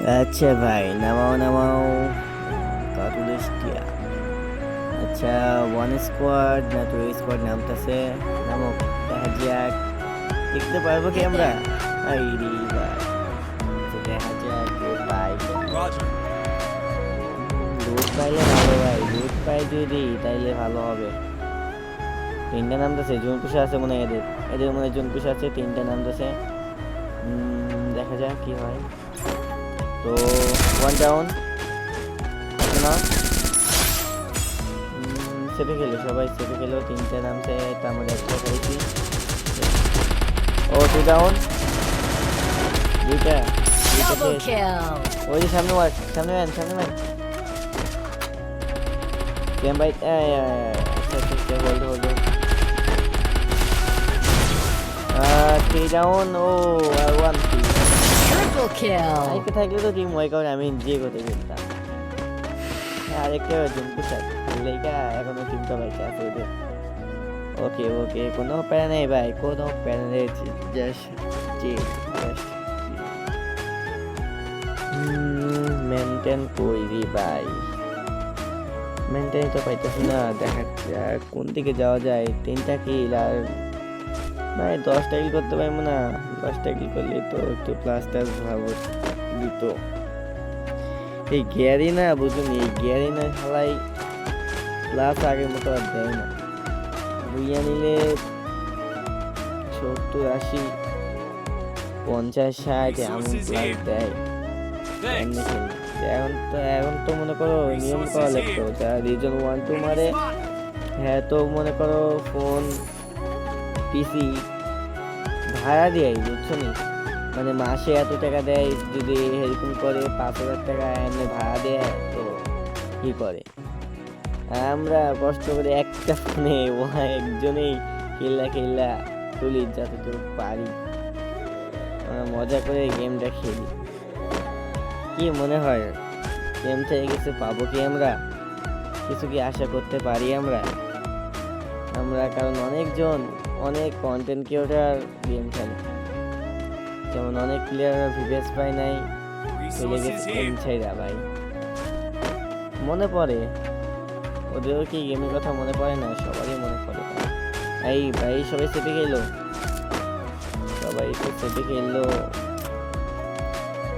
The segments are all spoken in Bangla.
আচ্ছা ভাই, নামাও নামাও কার্টুলিস্টিয়া। আচ্ছা, ওয়ান স্কোয়াড না টু স্কোয়াড নামতেছে। নামক দেখা যাক, দেখতে পারবো কি আমরা? আই রে ভাই, আচ্ছা দেখা যাক লুট পাই। লুট পাইলে ভালো ভাই, লুট পাই যদি তাইলে ভালো হবে। তিনটা নামতেছে, জুনপুষা আছে মনে হয় এদের। এদের মনে হয় জুনপুষা আছে, তিনটা নামতেছে। দেখা যাক কি হয়। তো ওয়ান ডাউন না, চেপে খেলো সবাই, চেপে খেলো। তিনটে নামছে, তার মধ্যে একটা খেয়েছি। ও টু ডাউন, দুইটা দুইটা খেয়েছি। ওই যে সামনে ওয়াচ, সামনে ম্যান, সামনে ম্যান। ক্যাম ভাই, আচ্ছা আচ্ছা আচ্ছা, হোল্ড হোল্ড। Three down. ও আর ওয়ান থ্রি। আরেকটা থাকলে তো টিম ওয়াই কারণে আমি যে করতে খেলতাম। আরেকটা জম্পু শাট লেগা এখনো টিমটা বাইকে আছে ওদের। ওকে ওকে, কোনো প্যারা নেই ভাই, কোনো প্যারা নেই। জাস্ট মেনটেন করি ভাই, মেনটেন তো পাইতেছি না। দেখা যাক কোন দিকে যাওয়া যায়। তিনটা কিল আর ভাই 10টা কিল করতে পারবো না। 10টা কিল করলে তো একটু প্লাস টাস ভাবো দিত। এই গিয়ারই না বুঝুন, এই গিয়ারই না খেলাই প্লাস আগের মতো আর দেয় না। বুইয়া নিলে 70 80 50 60 এমন প্লাস দেয়। এমনি খেললে এখন তো মনে করো নিয়ম করা লাগতো, যারা রিজন 1 2 মারে হ্যাঁ, তো মনে করো ফোন পিসি ভাড়া দেয়, বুঝছো নি? মানে মাসে এত টাকা দেয়, যদি এরকম করে 5,000 টাকা এমনি ভাড়া দেয় তো কি করে। আমরা কষ্ট করে একটা ফোনে একজনেই খেলা খেলা তুলি যতটুকু পারি। আমরা মজা করে গেমটা খেলি। কি মনে হয় গেম থেকে কিছু পাবো কি আমরা? কিছু কি আশা করতে পারি আমরা? কারণ অনেকজন অনেক কন্টেন্ট ক্রিয়েটর গেম খেলে, যেমন অনেক প্লেয়াররা ভিভিএস পায় নাই, চলে গেছে ইনসাইডা ভাই। মনে পড়ে ওদেরও কি গেমের কথা মনে পড়ে না? সবারই মনে পড়ে। এই ভাই সবাই চেপে খেললো, সবাই তো চেপে খেললো।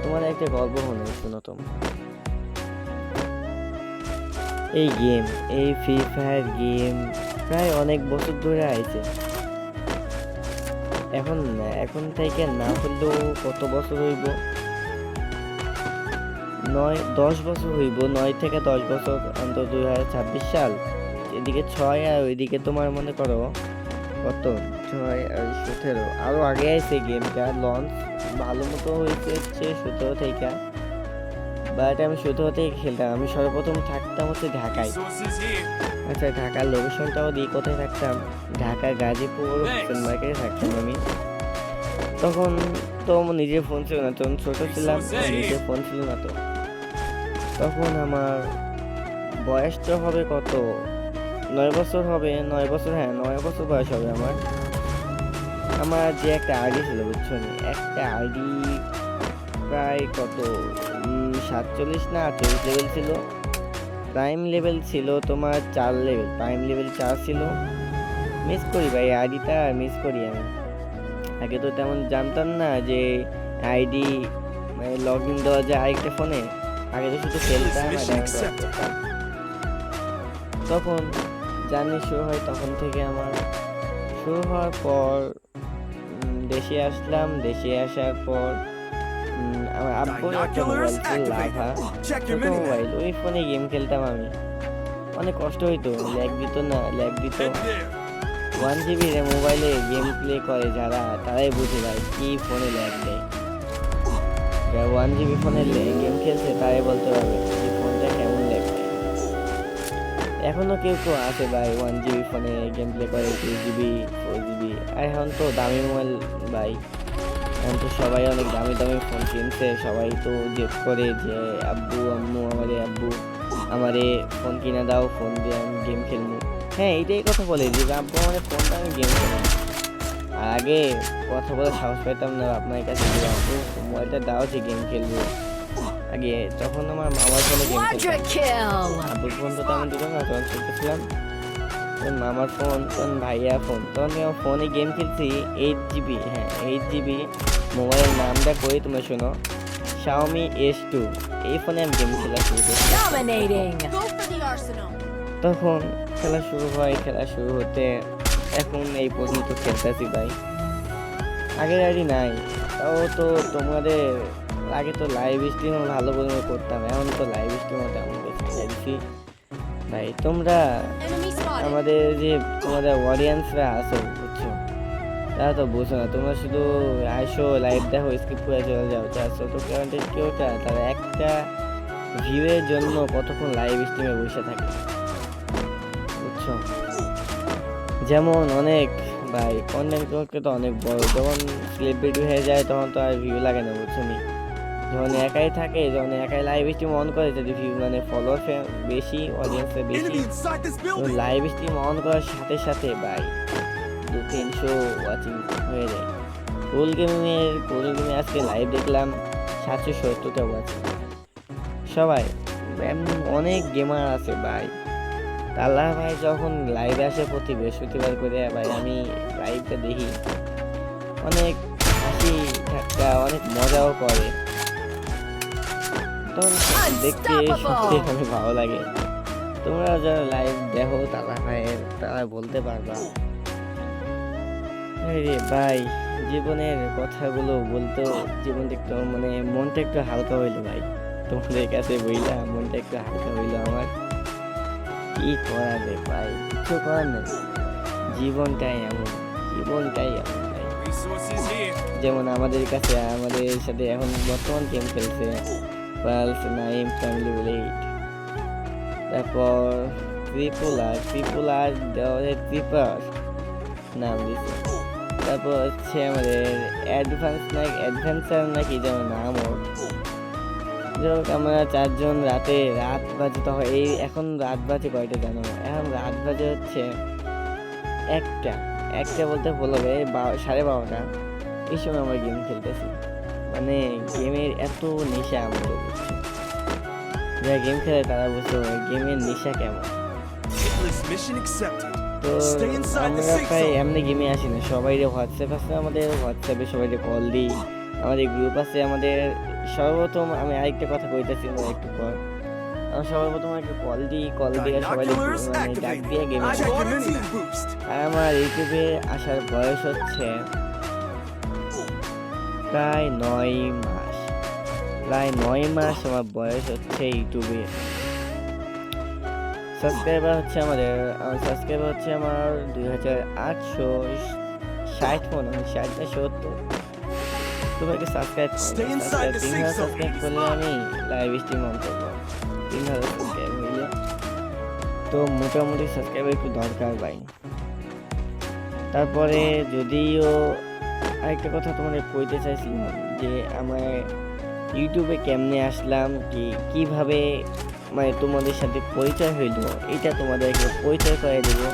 তোমার একটা গল্প মনে শুনো তোমরা। এই গেম, এই ফ্রি ফায়ার গেম প্রায় অনেক বছর ধরে আইছে। এখন থেকে না হলেও কত বছর হইব, 9-10 বছর হইব, 9 থেকে 10 বছর অন্তত। 2026 সাল, এদিকে 6 আর ওইদিকে তোমার মনে করো কত, 6 আর 17, আরো আগে আইছে গেমটা লঞ্চ। ভালো মতো হয়েছে 17 থেকে, বাট আমি 17 থেকে খেলতাম। আমি সর্বপ্রথম থাকতাম হচ্ছে ঢাকায়। আচ্ছা, ঢাকার লোকেশনটাও দিই, কোথায় থাকতাম? ঢাকা গাজীপুর হোসেন মার্কেটে থাকতাম আমি। তখন তো নিজের ফোন ছিল না, তখন ছোট ছিলাম, নিজের ফোন ছিল না। তো তখন আমার বয়সটা হবে কত, 9 বছর হবে, 9 বছর, হ্যাঁ 9 বছর বয়স হবে আমার। আমার যে একটা আইডি ছিল, বুঝছো নি, একটা আইডি প্রায় কত 47 না 28 লেভেল ছিল। প্রাইম লেভেল ছিল তোমার 4 লেভেল, প্রাইম লেভেল 4 ছিল। মিস করি ভাই আইডিটা, মিস করি আমি। আগে তো তেমন জানতাম না যে আইডি লগ ইন দেওয়া যায় আরেকটা ফোনে। আগে তো শুধু খেলতাম আর ডাউনলোড করতাম। তখন জার্নি শুরু হয়, তখন থেকে আমার শুরু হওয়ার পর দেশে আসলাম। দেশে আসার পর আমার আব্বুর একটা মোবাইল ছিল, লাভা ছোট মোবাইল, ওই ফোনে গেম খেলতাম আমি। অনেক কষ্ট হইতো, ল্যাগ দিত না, ল্যাগ দিত। 1 GB মোবাইলে গেম প্লে করে যারা, তারাই বুঝে যায় কি ফোনে ল্যাগ দেয়। যারা 1 GB ফোনে গেম খেলছে তারাই বলতে পারবে এই ফোনটা কেমন ল্যাগ দেয়। এখনো কেউ কেউ আছে ভাই 1 GB ফোনে গেম প্লে করে, 2 GB 4 GB। আর এখন তো দামি মোবাইল ভাই, এখন তো সবাই অনেক দামি দামি ফোন কিনছে। সবাই তো জেদ করে যে আব্বু আম্মু আব্বু আমারে ফোন কিনে দাও, ফোন দিয়ে আমি গেম খেলবো। হ্যাঁ, এইটাই কথা বলে যে আব্বু আমাদের ফোনটা, আমি গেম খেলবো। আর আগে কথা বলে সাহস পেতাম না আপনার কাছে যে আব্বু মোবাইলটা দাও যে গেম খেলবো। আগে তখন আমার মামার ফোনে গেম Quadra খেলতাম। kill! আব্বুর ফোন তো তেমন দিল না, তখন খেলতেছিলাম তখন মামার ফোন, তখন ভাইয়া ফোন, তখন আমার ফোনে গেম খেলছি 8 জিবি, হ্যাঁ 8 জিবি। মোবাইলের নামটা কই তুমি শোনো, Xiaomi S2। এই ফোনে আমি গেম খেলা শুরু করছি। Dominating! Go for the arsenal. তখন খেলা শুরু হয়, খেলা শুরু হতে এখন এই পর্যন্ত খেলতেছি ভাই। আগের আইডি নাই, তাও তো তোমাদের আগে তো লাইভ স্ট্রিমও ভালো করে করতাম, এখন তো লাইভ স্ট্রিমও তেমন বেশি খেলছি ভাই। তোমরা Enemy spotted. আমাদের যে তোমাদের অডিয়েন্সরা আছো বুঝছো, তারা তো বুঝো না, তোমরা শুধু আইসো লাইভ দেখো স্কিপ করে চলে যাও, যা ছোটো কন্টেন্ট কেউটা তারা একটা ভিউয়ের জন্য কতক্ষণ লাইভ স্ট্রিমে বসে থাকে বুঝছো। যেমন অনেক ভাই কন্টেন্ট করতে তো অনেক বড়, যখন সেলিব্রিটি হয়ে যায় তখন তো আর ভিউ লাগে না বুঝছো নি। যখন একাই থাকে, যখন একাই লাইভ স্ট্রিম অন করে, যদি ভিউ মানে ফলোয়ার বেশি, অডিয়েন্সের বেশি, তো লাইভ স্ট্রিম অন করার সাথে সাথে ভাই 200-300 ওয়াচিং হয়ে যায়। কোল গেমে আজকে লাইভ দেখলাম 770টা ওয়াচিং। সবাই এমন অনেক গেমার আছে ভাই। আল্লাহ ভাই যখন লাইভে আসে প্রতি বৃহস্পতিবার করে ভাই, আমি লাইভটা দেখি, অনেক হাসি ঠাট্টা, অনেক মজাও করে, তখন দেখতে সত্যি অনেক ভালো লাগে। তোমরা যারা লাইভ দেখো তারা ভাইয়ের, তারা বলতে পারবা। রে ভাই জীবনের কথাগুলো বলতো, জীবনটা একটু মানে মনটা একটু হালকা হইলো ভাই, তোমাদের কাছে বইলা মনটা একটু হালকা হইলো আমার। কি করা রে ভাই, কিছু করার নেই, জীবনটাই এমন ভাই। যেমন আমাদের কাছে, আমাদের সাথে এখন বর্তমান গেম খেলছে পালস, নাইম, ফ্যামিলি বলে, তারপর ট্রিপল আর ট্রিপার নাম দিছে, তারপর হচ্ছে আমাদের অ্যাডভেঞ্চার নাকি যেন নাম ওর। আমরা 4 জন রাত বাজে, তখন এই এখন রাত বাজে কয়টা জানো, এখন রাত বাজে হচ্ছে একটা বলতে ভুল হবে, 12:30 এই সময় আমরা গেম খেলতেছি। মানে গেমের এত নেশা আমাদের, বুঝছো, যারা গেম খেলে তারা বুঝছো গেমের নেশা কেমন। তো আমরা প্রায় এমনি গেমে আসি না, সবাই হোয়াটসঅ্যাপ আছে, আমাদের হোয়াটসঅ্যাপে সবাই কল দিই, আমাদের গ্রুপ আছে আমাদের। সর্বপ্রথম আমি আরেকটা কথা কইতেছি একটু পর, আমি সর্বপ্রথম একটা কল দিয়ে সবাই মানে ডাক দিয়ে গেমে। আর আমার ইউটিউবে আসার বয়স হচ্ছে প্রায় 9 মাস আমার বয়স হচ্ছে ইউটিউবে। সাবস্ক্রাইবার হচ্ছে আমার 2860 মনে হয়, 60 না 70। তোমাকে সাবস্ক্রাইব করলে আমি লাইভ স্ট্রিম অন করবো। 3000 সাবস্ক্রাইব হইলে তো মোটামুটি সাবস্ক্রাইবার একটু দরকার ভাই। তারপরে যদিও আরেকটা কথা তোমাদের কইতে চাইছিলাম যে আমার ইউটিউবে কেমনে আসলাম, কিভাবে মানে তোমাদের সাথে পরিচয় হইলো, এটা তোমাদেরকে পরিচয় করে দেবো,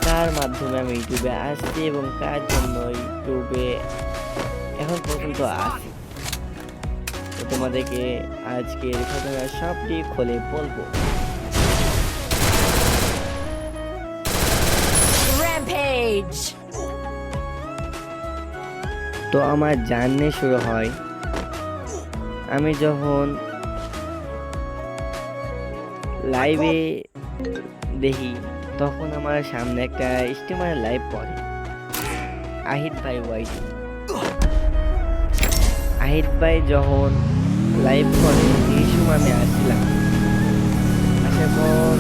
কার মাধ্যমে আমি ইউটিউবে আসছি এবং কার জন্য ইউটিউবে এখন পর্যন্ত আছি। তো তোমাদেরকে আজকের ঘটনা সবটি খুলে বলবো। Rampage! তো আমার জার্নি শুরু হয় আমি যখন লাইভে দেখি, তখন আমার সামনে একটা স্ট্রিমার লাইভ পড়ে, আহিদ ভাই ওয়াইটি। আহিদ ভাই যখন লাইভ করে এই সময় আমি আসছিলাম, আসার পর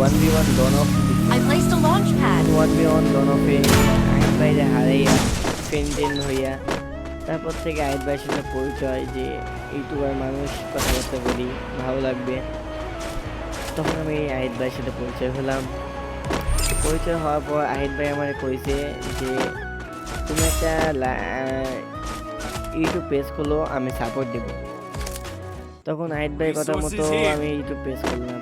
1v1 ডন অফ, I placed a launch pad. 1v1 ডন অফে আহিদ ভাইরে হারাইয়া ফেন্টেন হইয়া, তারপর থেকে আহিদ ভাইয়ের সাথে পরিচয়, যে ইউটিউবার মানুষ কথাবার্তা বলি ভালো লাগবে। তখন আমি আহিদ ভাইয়ের সাথে পরিচয় হলাম। পরিচয় হওয়ার পর আহিদ ভাই আমার কইছে যে তুমি একটা ইউটিউব পেজ খোলো, আমি সাপোর্ট দেব। তখন আহিদ ভাই কথা মতো আমি ইউটিউব পেজ করলাম।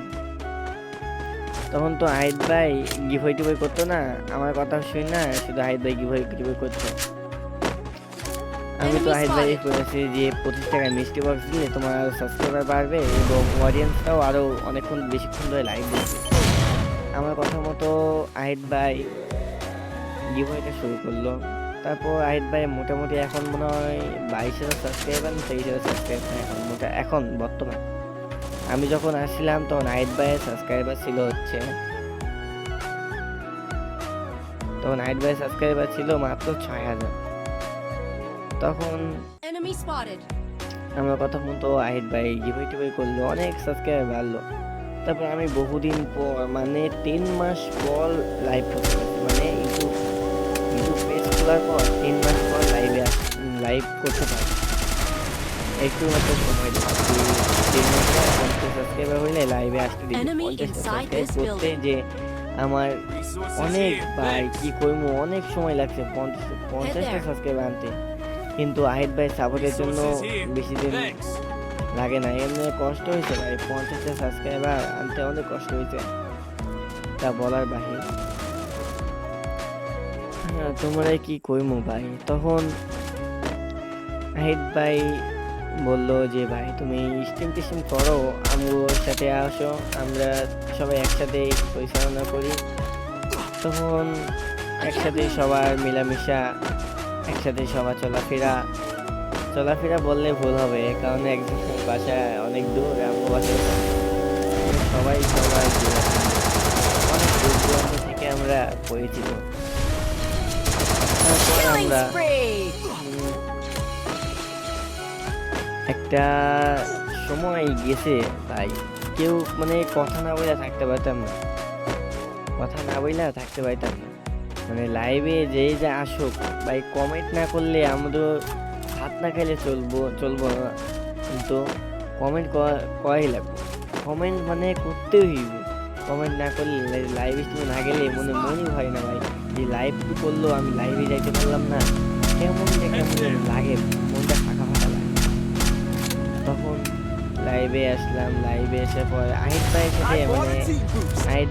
তখন তো আহিদ ভাই গিভওয়ে করতো না, আমার কথা শুনে না, শুধু আহিদ ভাই গিভওয়ে করতো। আমি তো আহিদ ভাই করেছি যে 25 টাকায় মিষ্টি বক্স দিলে তোমার আরো সাবস্ক্রাইবার বাড়বে এবং অডিয়েন্সটাও আরো অনেকক্ষণ বেশিক্ষণ ধরে লাইভ দেখবে। আমার কথা মতো আহিদ ভাই গিভওয়েটা শুরু করলো। তারপর আহিদ ভাই মোটামুটি এখন মনে হয় 22,000 সাবস্ক্রাইবার 23,000 সাবস্ক্রাইবার এখন বর্তমান। আমি যখন আসছিলাম তখন আহিদ ভাইয়ের সাবস্ক্রাইবার ছিল হচ্ছে মাত্র 6,000। তখন Enemy spotted. আমার কথা মতো আহিদ ভাই গিভওয়ে টিভওয়ে করলো, অনেক সাবস্ক্রাইবার বাড়লো। তারপর আমি বহুদিন পর মানে 3 মাস পর লাইভ করতে পারছি, মানে ইউটিউব পেজ খোলার পর 3 মাস পর লাইভ করতে পারি। একটু মাত্র সময় দিচ্ছি, 3 মাসে 50 সাবস্ক্রাইবার হইলে লাইভে আসতে দিই। Enemy 50 inside সাবস্ক্রাইব this করতে building. যে আমার অনেক ভাই কি করবো, অনেক সময় লাগছে 50টা সাবস্ক্রাইবার আনতে। কিন্তু আহিদ ভাই সাপোর্টের জন্য বেশি দিন লাগে না, এমনি কষ্ট হয়েছে ভাই, 50টা সাবস্ক্রাইবার আনতে অনেক কষ্ট হয়েছে, তা বলার বাহির। তোমরা কি কইমু ভাই। তখন আহিদ ভাই বললো যে ভাই তুমি স্ট্রিম টিস্ট্রিম করো, আমগুলোর সাথে আসো, আমরা সবাই একসাথে পরিচালনা করি। তখন একসাথে সবার মিলামিশা, একসাথে সবার চলাফেরা বললে ভুল হবে, কারণ একজনের বাসা অনেক দূর, আমার বাসা সবাই অনেক দূর দূরান্ত থেকে আমরা পরিচিত। তারপর Killing আমরা spree. একটা সময় গেছে ভাই, কেউ মানে কথা না বলে থাকতে পারতাম না, মানে লাইভে যেই যা আসুক ভাই, কমেন্ট না করলে আমাদের ভাত না খাইলে চলবো না, কিন্তু কমেন্ট করাই লাগবে, কমেন্ট মানে করতেই হইবে। কমেন্ট না করলে লাইভে তুমি না গেলে মনই হয় না ভাই, যে লাইভ তো করলো আমি লাইভে যাইতে পারলাম না, কেমন লাগে, মনটা ফাঁকা লাগে। তখন লাইভে আসলাম, লাইভে এসে পর আহিদ ভাইয়ের সাথে মানে আহিদ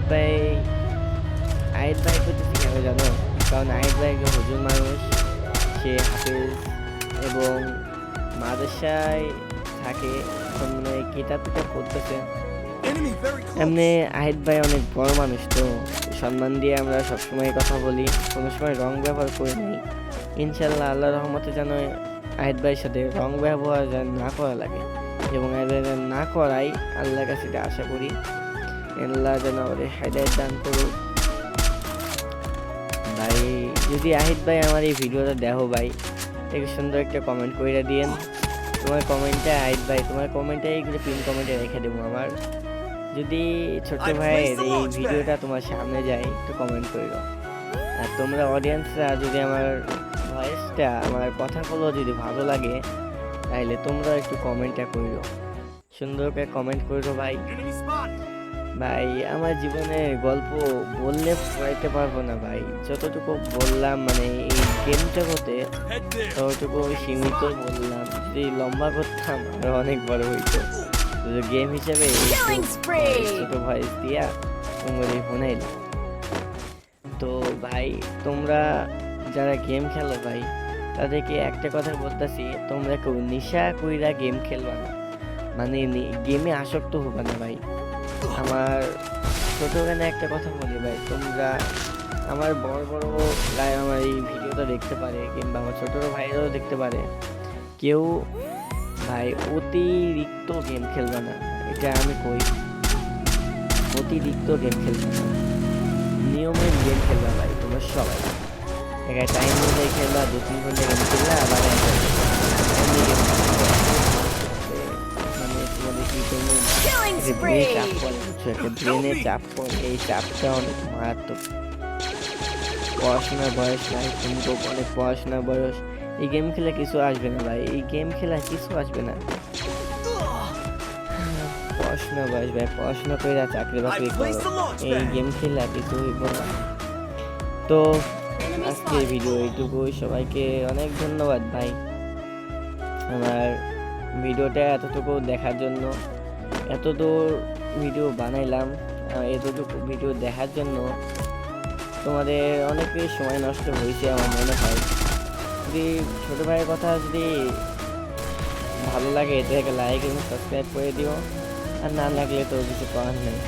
ভাই করতেছি কেন জানো, কারণ আহিদ ভাই একজন হুজুর মানুষ, সে হাফেজ এবং মাদ্রাসায় থাকে, এখন মানে কিতাব পড়তেছে। এমনি আহিদ ভাই অনেক বড় মানুষ, তো সম্মান দিয়ে আমরা সবসময় কথা বলি, কোনো সময় রং ব্যবহার করি নাই। ইনশাল্লাহ আল্লাহ রহমতে যেন আহিদ ভাইয়ের সাথে রং ব্যবহার যেন না করা লাগে, এবং আহিদ ভাই যেন না করাই আল্লাহর কাছে এটা আশা করি। আল্লাহ যেন আমাদের হেদায়েত দান করুক। ভাই যদি আহিদ ভাই আমার এই ভিডিওটা দেখো ভাই, একটু সুন্দর একটা কমেন্ট করে দিয়েন। তোমার কমেন্টটা আহিদ ভাই, তোমার কমেন্টটা এইগুলো পিন কমেন্টে রেখে দেবো। আমার যদি ছোট ভাইয়ের এই ভিডিওটা তোমার সামনে যায় একটু কমেন্ট করে দাও। আর তোমরা অডিয়েন্সরা যদি আমার ভয়েসটা, আমার কথাগুলো যদি ভালো লাগে, তাহলে তোমরা একটু কমেন্টটা করে দাও, সুন্দর করে কমেন্ট করে দাও ভাই। ভাই আমার জীবনের গল্প বললে পড়াইতে পারবো না ভাই, যতটুকু বললাম মানে এই গেমটা হতে ততটুকু সীমিত বললাম, যদি লম্বা করতাম আরো অনেক বড় হইতো। গেম হিসেবে Killing spree. ছোট ভয়েস দিয়া তোমাদের শোনাইলাম। তো ভাই তোমরা যারা গেম খেলো ভাই, তাদেরকে একটা কথা বলতেছি, তোমরা কেউ নেশা কইরা গেম খেলবা না, মানে গেমে আসক্ত হবা না ভাই। আমার ছোটখানে একটা কথা বলি ভাই, তোমরা আমার বড় আমার এই ভিডিওটা দেখতে পারে, কিংবা আমার ছোট ভাইরাও দেখতে পারে, কেউ ভাই অতিরিক্ত গেম খেলবে না, এটা আমি কই, অতিরিক্ত গেম খেলবে না, নিয়মের গেম খেলবা ভাই। তোমরা সবাই একটা টাইম অনুযায়ী খেলবা, 2-3 ঘন্টা গেম খেললা, আবার এমনি গেম মানে তোমাদের কি করবো, Killing ব্রেনে spree. চাপ পড়ে, বুঝছো, একটা ব্রেনে চাপ পড়ে, এই চাপটা অনেক মারাত্মক। পড়াশোনার বয়স নাই, তুমি তো অনেক পড়াশোনার বয়স, এই গেম খেলা কিছু আসবে না ভাই, এই গেম খেলা কিছু আসবে না। পড়াশোনা বয়স ভাই, পড়াশোনা করে চাকরি বাকরি করো, এই গেম খেলা কিছু হইব না। তো আজকে ভিডিও এইটুকুই, সবাইকে অনেক ধন্যবাদ ভাই আমার ভিডিওটা এতটুকু দেখার জন্য। এতদূর ভিডিও বানাইলাম, এতটুকু ভিডিও দেখার জন্য তোমাদের অনেক সময় নষ্ট হয়েছে আমার মনে হয়। যদি ছোট ভাইয়ের কথা যদি ভালো লাগে এটাকে লাইক এবং সাবস্ক্রাইব করে দিও, আর না লাগলে তো কিছু করার নেই।